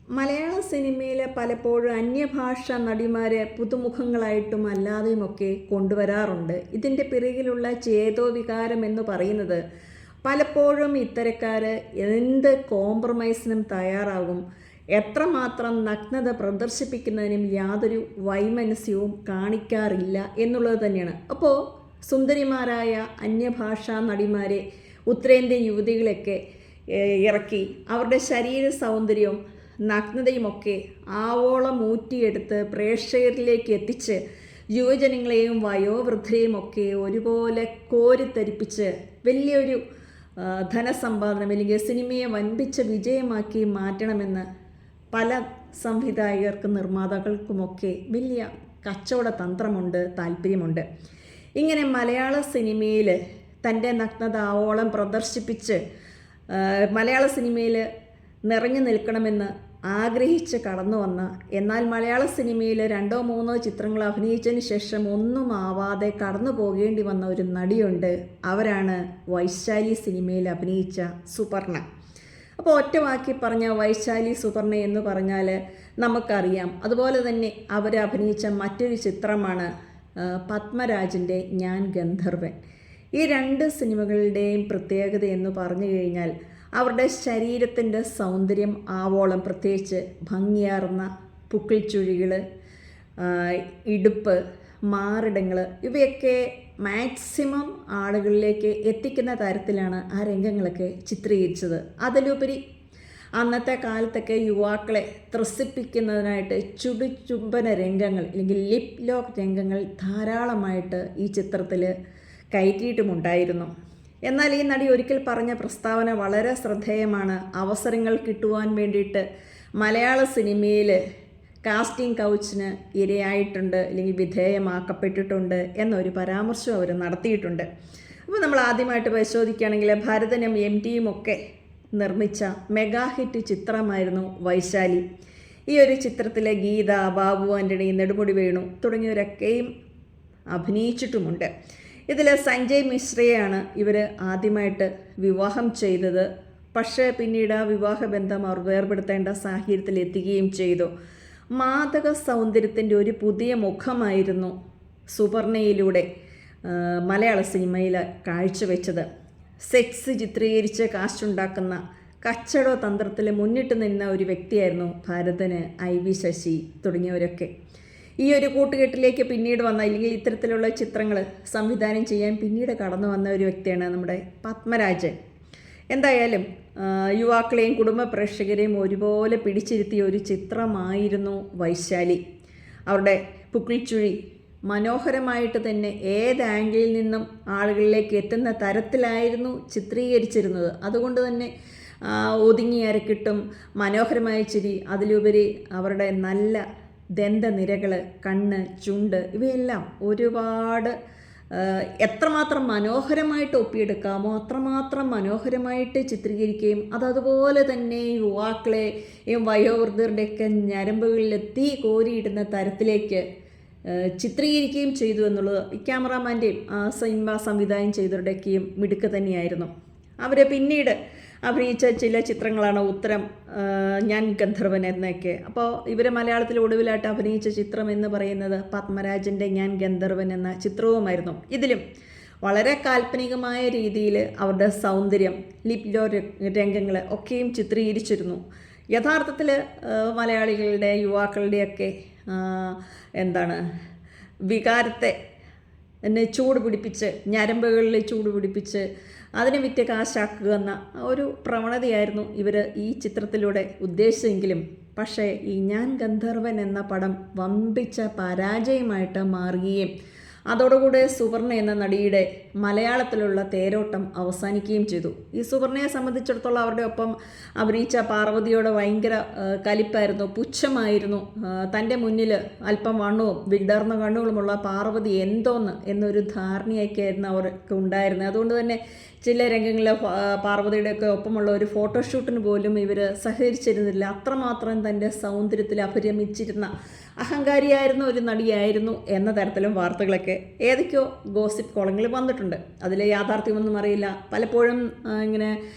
മലയാള സിനിമയിൽ പലപ്പോഴും അന്യഭാഷ നടിമാരെ പുതുമുഖങ്ങളായിട്ടും അല്ലാതെയുമൊക്കെ കൊണ്ടുവരാറുണ്ട്. ഇതിൻ്റെ പിറകിലുള്ള ചേതോവികാരം എന്ന് പറയുന്നത് പലപ്പോഴും ഇത്തരക്കാർ എന്ത് കോംപ്രമൈസിനും തയ്യാറാകും, എത്രമാത്രം നഗ്നത പ്രദർശിപ്പിക്കുന്നതിനും യാതൊരു വൈമനസ്യവും കാണിക്കാറില്ല എന്നുള്ളത് തന്നെയാണ്. അപ്പോൾ സുന്ദരിമാരായ അന്യഭാഷാ നടിമാരെ, ഉത്തരേന്ത്യൻ യുവതികളെയൊക്കെ ഇറക്കി അവരുടെ ശരീര സൗന്ദര്യവും നഗ്നതയുമൊക്കെ ആവോളം ഊറ്റിയെടുത്ത് പ്രേക്ഷകരിലേക്ക് എത്തിച്ച് യുവജനങ്ങളെയും വയോവൃദ്ധരെയും ഒക്കെ ഒരുപോലെ കോരിത്തരിപ്പിച്ച് വലിയൊരു ധനസമ്പാദനം അല്ലെങ്കിൽ സിനിമയെ വൻപിച്ച വിജയമാക്കി മാറ്റണമെന്ന് പല സംവിധായകർക്കും നിർമ്മാതാക്കൾക്കുമൊക്കെ വലിയ കച്ചവട തന്ത്രമുണ്ട്, താല്പര്യമുണ്ട്. ഇങ്ങനെ മലയാള സിനിമയിൽ തൻ്റെ നഗ്നത ആവോളം പ്രദർശിപ്പിച്ച് മലയാള സിനിമയിൽ നിറഞ്ഞു നിൽക്കണമെന്ന് ആഗ്രഹിച്ച് കടന്നു വന്ന, എന്നാൽ മലയാള സിനിമയിൽ 2-3 ചിത്രങ്ങൾ അഭിനയിച്ചതിന് ശേഷം ഒന്നും ആവാതെ കടന്നു പോകേണ്ടി വന്ന ഒരു നടിയുണ്ട്. അവരാണ് വൈശാലി സിനിമയിൽ അഭിനയിച്ച സുപർണ. അപ്പോൾ ഒറ്റ വാക്കി പറഞ്ഞ വൈശാലി സുപർണ എന്ന് പറഞ്ഞാൽ നമുക്കറിയാം. അതുപോലെ തന്നെ അവർ അഭിനയിച്ച മറ്റൊരു ചിത്രമാണ് പത്മരാജൻ്റെ ഞാൻ ഗന്ധർവൻ. ഈ 2 സിനിമകളുടെയും പ്രത്യേകത എന്ന് പറഞ്ഞു കഴിഞ്ഞാൽ അവരുടെ ശരീരത്തിൻ്റെ സൗന്ദര്യം ആവോളം, പ്രത്യേകിച്ച് ഭംഗിയാർന്ന പുക്കിൾ ചുഴികൾ, ഇടുപ്പ്, മാറിടങ്ങൾ ഇവയൊക്കെ മാക്സിമം ആളുകളിലേക്ക് എത്തിക്കുന്ന തരത്തിലാണ് ആ രംഗങ്ങളൊക്കെ ചിത്രീകരിച്ചത്. അതിലുപരി അന്നത്തെ കാലത്തൊക്കെ യുവാക്കളെ ത്രസിപ്പിക്കുന്നതിനായിട്ട് ചുടുചുംബന രംഗങ്ങൾ അല്ലെങ്കിൽ ലിപ് ലോക്ക് രംഗങ്ങൾ ധാരാളമായിട്ട് ഈ ചിത്രത്തിൽ കയറ്റിയിട്ടുമുണ്ടായിരുന്നു. എന്നാൽ ഈ നടി ഒരിക്കൽ പറഞ്ഞ പ്രസ്താവന വളരെ ശ്രദ്ധേയമാണ്. അവസരങ്ങൾ കിട്ടുവാൻ വേണ്ടിയിട്ട് മലയാള സിനിമയിൽ കാസ്റ്റിംഗ് കൗച്ചിന് ഇരയായിട്ടുണ്ട് അല്ലെങ്കിൽ വിധേയമാക്കപ്പെട്ടിട്ടുണ്ട് എന്നൊരു പരാമർശം അവർ നടത്തിയിട്ടുണ്ട്. അപ്പോൾ നമ്മൾ ആദ്യമായിട്ട് പരിശോധിക്കുകയാണെങ്കിൽ ഭരതനും MTയും ഒക്കെ നിർമ്മിച്ച മെഗാ ഹിറ്റ് ചിത്രമായിരുന്നു വൈശാലി. ഈ ഒരു ചിത്രത്തിലെ ഗീത, ബാബു ആൻ്റണി, നെടുമുടി വേണു തുടങ്ങിയവരൊക്കെയും അഭിനയിച്ചിട്ടുമുണ്ട്. ഇതിൽ സഞ്ജയ് മിശ്രയാണ് ഇവർ ആദ്യമായിട്ട് വിവാഹം ചെയ്തത്. പക്ഷേ പിന്നീട് ആ വിവാഹബന്ധം അവർ വേർപെടുത്തേണ്ട സാഹചര്യത്തിൽ എത്തുകയും ചെയ്തു. മാദക സൗന്ദര്യത്തിൻ്റെ ഒരു പുതിയ മുഖമായിരുന്നു സുപർണയിലൂടെ മലയാള സിനിമയിൽ കാഴ്ചവെച്ചത്. സെക്സ് ചിത്രീകരിച്ച് കാശുണ്ടാക്കുന്ന കച്ചവട തന്ത്രത്തിൽ മുന്നിട്ട് നിന്ന ഒരു വ്യക്തിയായിരുന്നു ഭരതന്, IV ശശി തുടങ്ങിയവരൊക്കെ. ഈ ഒരു കൂട്ടുകെട്ടിലേക്ക് പിന്നീട് വന്ന, അല്ലെങ്കിൽ ഇത്തരത്തിലുള്ള ചിത്രങ്ങൾ സംവിധാനം ചെയ്യാൻ പിന്നീട് കടന്നു വന്ന ഒരു വ്യക്തിയാണ് നമ്മുടെ പത്മരാജൻ. എന്തായാലും യുവാക്കളെയും കുടുംബ പ്രേക്ഷകരെയും ഒരുപോലെ പിടിച്ചിരുത്തിയ ഒരു ചിത്രമായിരുന്നു വൈശാലി. അവരുടെ പുക്കിൾച്ചുഴി മനോഹരമായിട്ട് തന്നെ ഏത് ആംഗിളിൽ നിന്നും ആളുകളിലേക്ക് എത്തുന്ന തരത്തിലായിരുന്നു ചിത്രീകരിച്ചിരുന്നത്. അതുകൊണ്ട് തന്നെ ഒതുങ്ങി അരക്കിട്ടും മനോഹരമായ ചിരി, അതിലുപരി അവരുടെ നല്ല ദന്തനിരകൾ, കണ്ണ്, ചുണ്ട് ഇവയെല്ലാം ഒരുപാട് എത്രമാത്രം മനോഹരമായിട്ട് ഒപ്പിയെടുക്കാമോ അത്രമാത്രം മനോഹരമായിട്ട് ചിത്രീകരിക്കുകയും അതുപോലെ തന്നെ യുവാക്കളെയും വയോവൃദ്ധരുടെയൊക്കെ ഞരമ്പുകളിൽ തീ കോരിയിടുന്ന തരത്തിലേക്ക് ചിത്രീകരിക്കുകയും ചെയ്തു എന്നുള്ളത് ക്യാമറാമാൻ്റെയും സിനിമ സംവിധാനം ചെയ്തവരുടെയൊക്കെയും മിടുക്ക് തന്നെയായിരുന്നു. അവർ പിന്നീട് അഭിനയിച്ച ചില ചിത്രങ്ങളാണ് ഉത്തരം, ഞാൻ ഗന്ധർവൻ എന്നൊക്കെ. അപ്പോൾ ഇവർ മലയാളത്തിൽ ഒടുവിലായിട്ട് അഭിനയിച്ച ചിത്രം എന്ന് പറയുന്നത് പത്മരാജൻ്റെ ഞാൻ ഗന്ധർവൻ എന്ന ചിത്രവുമായിരുന്നു. ഇതിലും വളരെ കാൽപ്പനികമായ രീതിയിൽ അവരുടെ സൗന്ദര്യം, ലിപ് ലോക്ക് രംഗങ്ങൾ ഒക്കെയും ചിത്രീകരിച്ചിരുന്നു. യഥാർത്ഥത്തിൽ മലയാളികളുടെ യുവാക്കളുടെയൊക്കെ വികാരത്തെ ചൂട് പിടിപ്പിച്ച്, ഞരമ്പുകളിൽ ചൂട് പിടിപ്പിച്ച് അതിനെ വിറ്റ് കാശാക്കുക എന്ന ഒരു പ്രവണതയായിരുന്നു ഇവർ ഈ ചിത്രത്തിലൂടെ ഉദ്ദേശിച്ചെങ്കിലും പക്ഷേ ഈ ഞാൻ ഗന്ധർവൻ എന്ന പടം വമ്പിച്ച പരാജയമായിട്ട് മാറുകയും അതോടുകൂടെ സുവർണ എന്ന നടിയുടെ മലയാളത്തിലുള്ള തേരോട്ടം അവസാനിക്കുകയും ചെയ്തു. ഈ സുവർണയെ സംബന്ധിച്ചിടത്തോളം അവരുടെ ഒപ്പം അഭിനയിച്ച പാർവതിയോട് ഭയങ്കര കലിപ്പായിരുന്നു, പുച്ഛമായിരുന്നു. തൻ്റെ മുന്നിൽ അല്പം വണ്ണവും വിടർന്ന കണ്ണുകളുമുള്ള പാർവതി എന്തോന്ന് എന്നൊരു ധാരണയൊക്കെയായിരുന്നു അവർക്ക് ഉണ്ടായിരുന്നത്. അതുകൊണ്ട് തന്നെ ചില രംഗങ്ങളിൽ പാർവതിയുടെയൊക്കെ ഒപ്പമുള്ള ഒരു ഫോട്ടോഷൂട്ടിന് പോലും ഇവർ സഹകരിച്ചിരുന്നില്ല. അത്രമാത്രം തൻ്റെ സൗന്ദര്യത്തിൽ അഭിരമിച്ചിരുന്ന അഹങ്കാരിയായിരുന്ന ഒരു നടിയായിരുന്നു എന്ന തരത്തിലും വാർത്തകളൊക്കെ ഏതൊക്കെയോ ഗോസിപ്പ് കോളങ്ങളിൽ വന്നിട്ടുണ്ട്. അതിലെ യാഥാർത്ഥ്യമൊന്നും അറിയില്ല. പലപ്പോഴും ഇങ്ങനെ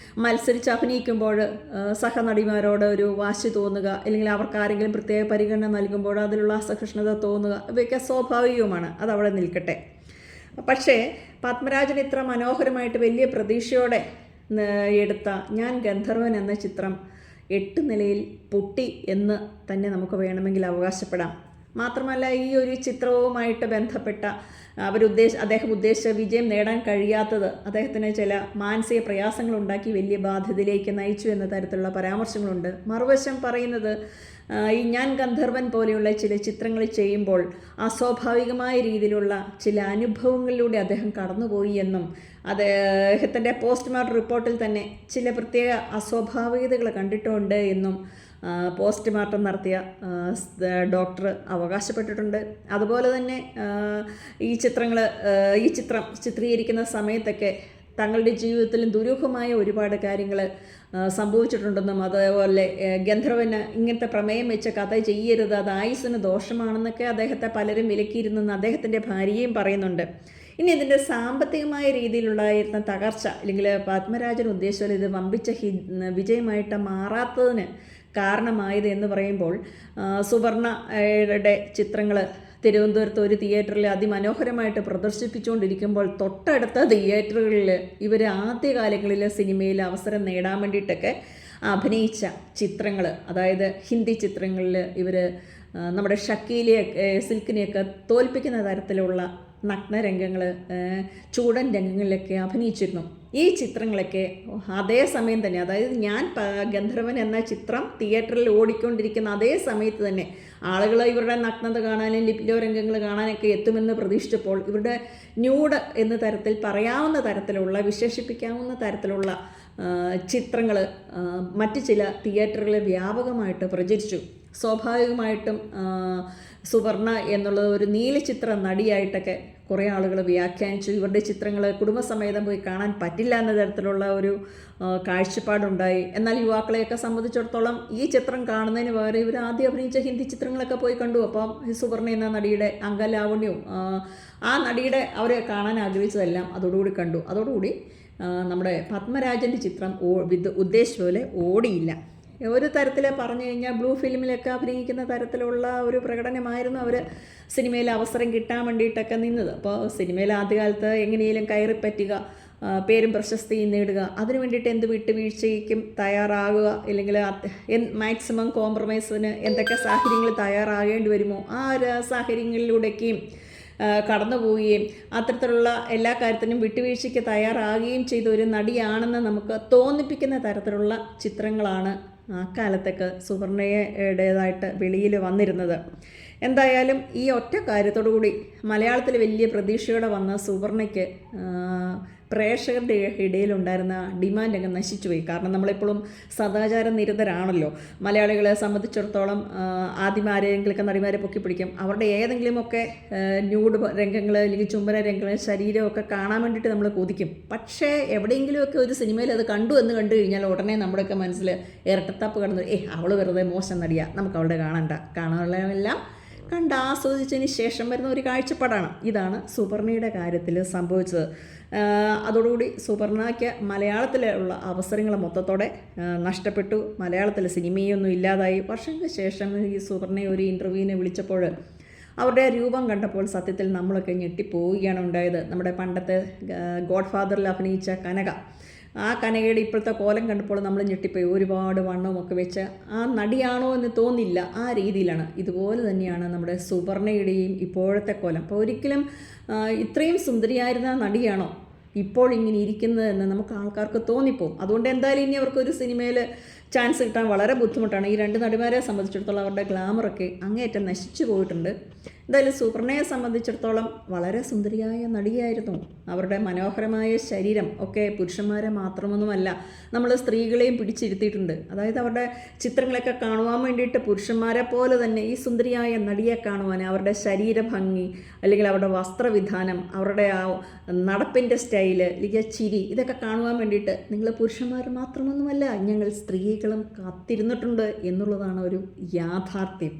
മത്സരിച്ച് അഭിനയിക്കുമ്പോൾ സഹനടിമാരോട് ഒരു വാശി തോന്നുക, അല്ലെങ്കിൽ അവർക്ക് ആരെങ്കിലും പ്രത്യേക പരിഗണന നൽകുമ്പോൾ അതിലുള്ള അസഹിഷ്ണുത തോന്നുക, ഇവയൊക്കെ സ്വാഭാവികവുമാണ്. അതവിടെ നിൽക്കട്ടെ. പക്ഷേ പത്മരാജൻ ഇത്ര മനോഹരമായിട്ട് വലിയ പ്രതീക്ഷയോടെ എടുത്ത ഞാൻ ഗന്ധർവൻ എന്ന ചിത്രം 8 നിലയിൽ പൊട്ടി എന്ന് തന്നെ നമുക്ക് വേണമെങ്കിൽ അവകാശപ്പെടാം. മാത്രമല്ല, ഈ ഒരു ചിത്രവുമായിട്ട് ബന്ധപ്പെട്ട അദ്ദേഹം ഉദ്ദേശിച്ച വിജയം നേടാൻ കഴിയാത്തത് അദ്ദേഹത്തിന് ചില മാനസിക പ്രയാസങ്ങളുണ്ടാക്കി വലിയ ബാധ്യതയിലേക്ക് നയിച്ചു എന്ന തരത്തിലുള്ള പരാമർശങ്ങളുണ്ട്. മറുവശം പറയുന്നത് ഈ ഞാൻ ഗന്ധർവൻ പോലെയുള്ള ചില ചിത്രങ്ങൾ ചെയ്യുമ്പോൾ അസ്വാഭാവികമായ രീതിയിലുള്ള ചില അനുഭവങ്ങളിലൂടെ അദ്ദേഹം കടന്നുപോയി എന്നും അദ്ദേഹത്തിൻ്റെ പോസ്റ്റ്മോർട്ടം റിപ്പോർട്ടിൽ തന്നെ ചില പ്രത്യേക അസ്വാഭാവികതകൾ കണ്ടിട്ടുണ്ട് എന്നും പോസ്റ്റ്മോർട്ടം നടത്തിയ ഡോക്ടർ അവകാശപ്പെട്ടിട്ടുണ്ട്. അതുപോലെ തന്നെ ഈ ചിത്രം ചിത്രീകരിക്കുന്ന സമയത്തൊക്കെ തങ്ങളുടെ ജീവിതത്തിലും ദുരൂഹമായ ഒരുപാട് കാര്യങ്ങൾ സംഭവിച്ചിട്ടുണ്ടെന്നും, അതേപോലെ ഗന്ധർവന് ഇങ്ങനത്തെ പ്രമേയം വെച്ച കഥ ചെയ്യരുത്, അത് ആയുസ്സിന് ദോഷമാണെന്നൊക്കെ അദ്ദേഹത്തെ പലരും വിലക്കിയിരുന്നെന്ന് അദ്ദേഹത്തിൻ്റെ ഭാര്യയും പറയുന്നുണ്ട്. ഇനി ഇതിൻ്റെ സാമ്പത്തികമായ രീതിയിലുണ്ടായിരുന്ന തകർച്ച, അല്ലെങ്കിൽ പത്മരാജൻ ഉദ്ദേശിച്ചാൽ ഇത് വമ്പിച്ച വിജയമായിട്ട് മാറാത്തതിന് കാരണമായത് എന്ന് പറയുമ്പോൾ, സുവർണയുടെ ചിത്രങ്ങൾ തിരുവനന്തപുരത്ത് ഒരു തിയേറ്ററിൽ അതിമനോഹരമായിട്ട് പ്രദർശിപ്പിച്ചുകൊണ്ടിരിക്കുമ്പോൾ തൊട്ടടുത്ത തിയേറ്ററുകളിൽ ഇവർ ആദ്യകാലങ്ങളിൽ സിനിമയിൽ അവസരം നേടാൻ വേണ്ടിയിട്ടൊക്കെ അഭിനയിച്ച ചിത്രങ്ങൾ, അതായത് ഹിന്ദി ചിത്രങ്ങളിൽ ഇവർ നമ്മുടെ ഷക്കീലയൊക്കെ സിൽക്കിനെയൊക്കെ തോൽപ്പിക്കുന്ന തരത്തിലുള്ള നഗ്നരംഗങ്ങൾ, ചൂടൻ രംഗങ്ങളിലൊക്കെ അഭിനയിച്ചിരുന്നു. ഈ ചിത്രങ്ങളൊക്കെ അതേ സമയം തന്നെ, അതായത് ഞാൻ ഗന്ധർവൻ എന്ന ചിത്രം തിയേറ്ററിൽ ഓടിക്കൊണ്ടിരിക്കുന്ന അതേ സമയത്ത് തന്നെ ആളുകൾ ഇവരുടെ നഗ്നത കാണാനും ലിപിലോ രംഗങ്ങൾ കാണാനൊക്കെ എത്തുമെന്ന് പ്രതീക്ഷിച്ചപ്പോൾ ഇവരുടെ ന്യൂഡ് എന്ന തരത്തിൽ പറയാവുന്ന തരത്തിലുള്ള, വിശേഷിപ്പിക്കാവുന്ന തരത്തിലുള്ള ചിത്രങ്ങൾ മറ്റ് ചില തിയേറ്ററുകളിൽ വ്യാപകമായിട്ട് പ്രചരിച്ചു. സ്വാഭാവികമായിട്ടും സുവർണ എന്നുള്ളത് ഒരു നീലചിത്ര നടിയായിട്ടൊക്കെ കുറേ ആളുകൾ വ്യാഖ്യാനിച്ചു. ഇവരുടെ ചിത്രങ്ങൾ കുടുംബസമേതം പോയി കാണാൻ പറ്റില്ല എന്ന തരത്തിലുള്ള ഒരു കാഴ്ചപ്പാടുണ്ടായി. എന്നാൽ യുവാക്കളെയൊക്കെ സംബന്ധിച്ചിടത്തോളം ഈ ചിത്രം കാണുന്നതിന് പകരം ഇവർ ആദ്യം അഭിനയിച്ച ഹിന്ദി ചിത്രങ്ങളൊക്കെ പോയി കണ്ടു. അപ്പം സുവർണ എന്ന നടിയുടെ അംഗലാവണ്യവും ആ നടിയുടെ അവരെ കാണാൻ ആഗ്രഹിച്ചതെല്ലാം അതോടുകൂടി കണ്ടു. അതോടുകൂടി നമ്മുടെ പത്മരാജൻ്റെ ചിത്രം ഉദ്ദേശിച്ച പോലെ ഓടിയില്ല. ഒരു തരത്തിൽ പറഞ്ഞു കഴിഞ്ഞാൽ ബ്ലൂ ഫിലിമിലൊക്കെ അഭിനയിക്കുന്ന തരത്തിലുള്ള ഒരു പ്രകടനമായിരുന്നു അവർ സിനിമയിൽ അവസരം കിട്ടാൻ വേണ്ടിയിട്ടൊക്കെ നിന്നത്. അപ്പോൾ സിനിമയിൽ ആദ്യകാലത്ത് എങ്ങനെയും കയറിപ്പറ്റുക, പേരും പ്രശസ്തിയും നേടുക, അതിനു വേണ്ടിയിട്ട് എന്ത് വിട്ടുവീഴ്ചയ്ക്കും തയ്യാറാകുക, അല്ലെങ്കിൽ മാക്സിമം കോംപ്രമൈസിന് എന്തൊക്കെ സാഹചര്യങ്ങൾ തയ്യാറാകേണ്ടി വരുമോ ആ ഒരു സാഹചര്യങ്ങളിലൂടെയൊക്കെയും കടന്നു പോവുകയും അത്തരത്തിലുള്ള എല്ലാ കാര്യത്തിനും വിട്ടുവീഴ്ചയ്ക്ക് തയ്യാറാകുകയും ചെയ്ത ഒരു നടിയാണെന്ന് നമുക്ക് തോന്നിപ്പിക്കുന്ന തരത്തിലുള്ള ചിത്രങ്ങളാണ് അക്കാലത്തൊക്കെ സുവർണയുടേതായിട്ട് വെളിയിൽ വന്നിരുന്നത്. എന്തായാലും ഈ ഒറ്റ കാര്യത്തോടു കൂടി മലയാളത്തിൽ വലിയ പ്രതീക്ഷയോടെ വന്ന സുവർണയ്ക്ക് പ്രേക്ഷകരുടെ ഇടയിലുണ്ടായിരുന്ന ഡിമാൻഡ് അങ്ങ് നശിച്ചുപോയി. കാരണം നമ്മളെപ്പോഴും സദാചാര നിരതരാണല്ലോ. മലയാളികളെ സംബന്ധിച്ചിടത്തോളം ആദ്യം ആരെങ്കിലൊക്കെ നടിമാരെ പൊക്കിപ്പിടിക്കും, അവരുടെ ഏതെങ്കിലുമൊക്കെ ന്യൂഡ് രംഗങ്ങൾ അല്ലെങ്കിൽ ചുംബന രംഗങ്ങൾ, ശരീരമൊക്കെ കാണാൻ വേണ്ടിയിട്ട് നമ്മൾ കൊതിക്കും. പക്ഷേ എവിടെയെങ്കിലുമൊക്കെ ഒരു സിനിമയിൽ അത് കണ്ടു കഴിഞ്ഞാൽ ഉടനെ നമ്മുടെയൊക്കെ മനസ്സിൽ ഇരട്ടത്താപ്പ് കടന്നു, അവൾ വെറുതെ മോശം നടിയാണ്, നമുക്ക് അവളുടെ കാണാനുള്ളതെല്ലാം കണ്ട് ആസ്വദിച്ചതിന് ശേഷം വരുന്ന ഒരു കാഴ്ചപ്പാടാണ്. ഇതാണ് സുവർണയുടെ കാര്യത്തിൽ സംഭവിച്ചത്. അതോടുകൂടി സുവർണയ്ക്ക് മലയാളത്തിലുള്ള അവസരങ്ങൾ മൊത്തത്തോടെ നഷ്ടപ്പെട്ടു. മലയാളത്തിൽ സിനിമയൊന്നും ഇല്ലാതായി. വർഷങ്ങൾക്ക് ശേഷം ഈ സുവർണയെ ഒരു ഇൻ്റർവ്യൂവിനെ വിളിച്ചപ്പോൾ അവരുടെ രൂപം കണ്ടപ്പോൾ സത്യത്തിൽ നമ്മളൊക്കെ ഞെട്ടിപ്പോവുകയാണ് ഉണ്ടായത്. നമ്മുടെ പണ്ടത്തെ ഗോഡ് ഫാദറിൽ അഭിനയിച്ച കനക, ആ കനകയുടെ ഇപ്പോഴത്തെ കോലം കണ്ടപ്പോൾ നമ്മൾ ഞെട്ടിപ്പോയി. ഒരുപാട് വണ്ണമൊക്കെ വെച്ച് ആ നടിയാണോ എന്ന് തോന്നില്ല, ആ രീതിയിലാണ്. ഇതുപോലെ തന്നെയാണ് നമ്മുടെ സുവർണയുടെയും ഇപ്പോഴത്തെ കോലം. അപ്പോൾ ഒരിക്കലും ഇത്രയും സുന്ദരിയായിരുന്ന നടിയാണോ ഇപ്പോൾ ഇങ്ങനെ ഇരിക്കുന്നതെന്ന് നമുക്ക് ആൾക്കാർക്ക് തോന്നിപ്പോവും. അതുകൊണ്ട് എന്തായാലും ഇനി അവർക്കൊരു സിനിമയിൽ ചാൻസ് കിട്ടാൻ വളരെ ബുദ്ധിമുട്ടാണ്. ഈ രണ്ട് നടിമാരെ സംബന്ധിച്ചിടത്തോളം അവരുടെ ഗ്ലാമറൊക്കെ അങ്ങേയറ്റം നശിച്ചു പോയിട്ടുണ്ട്. എന്തായാലും സുപർണയെ സംബന്ധിച്ചിടത്തോളം വളരെ സുന്ദരിയായ നടിയായിരുന്നു. അവരുടെ മനോഹരമായ ശരീരം ഒക്കെ പുരുഷന്മാരെ മാത്രമൊന്നുമല്ല, നമ്മൾ സ്ത്രീകളെയും പിടിച്ചിരുത്തിയിട്ടുണ്ട്. അതായത് അവരുടെ ചിത്രങ്ങളൊക്കെ കാണുവാൻ വേണ്ടിയിട്ട് പുരുഷന്മാരെ പോലെ തന്നെ ഈ സുന്ദരിയായ നടിയെ കാണുവാൻ, അവരുടെ ശരീരഭംഗി അല്ലെങ്കിൽ അവരുടെ വസ്ത്രവിധാനം, അവരുടെ ആ നടപ്പിൻ്റെ സ്റ്റൈല്, അല്ലെങ്കിൽ ചിരി, ഇതൊക്കെ കാണുവാൻ വേണ്ടിയിട്ട് നിങ്ങൾ പുരുഷന്മാർ മാത്രമൊന്നുമല്ല, ഞങ്ങൾ സ്ത്രീകളും കാത്തിരുന്നിട്ടുണ്ട് എന്നുള്ളതാണ് ഒരു യാഥാർത്ഥ്യം.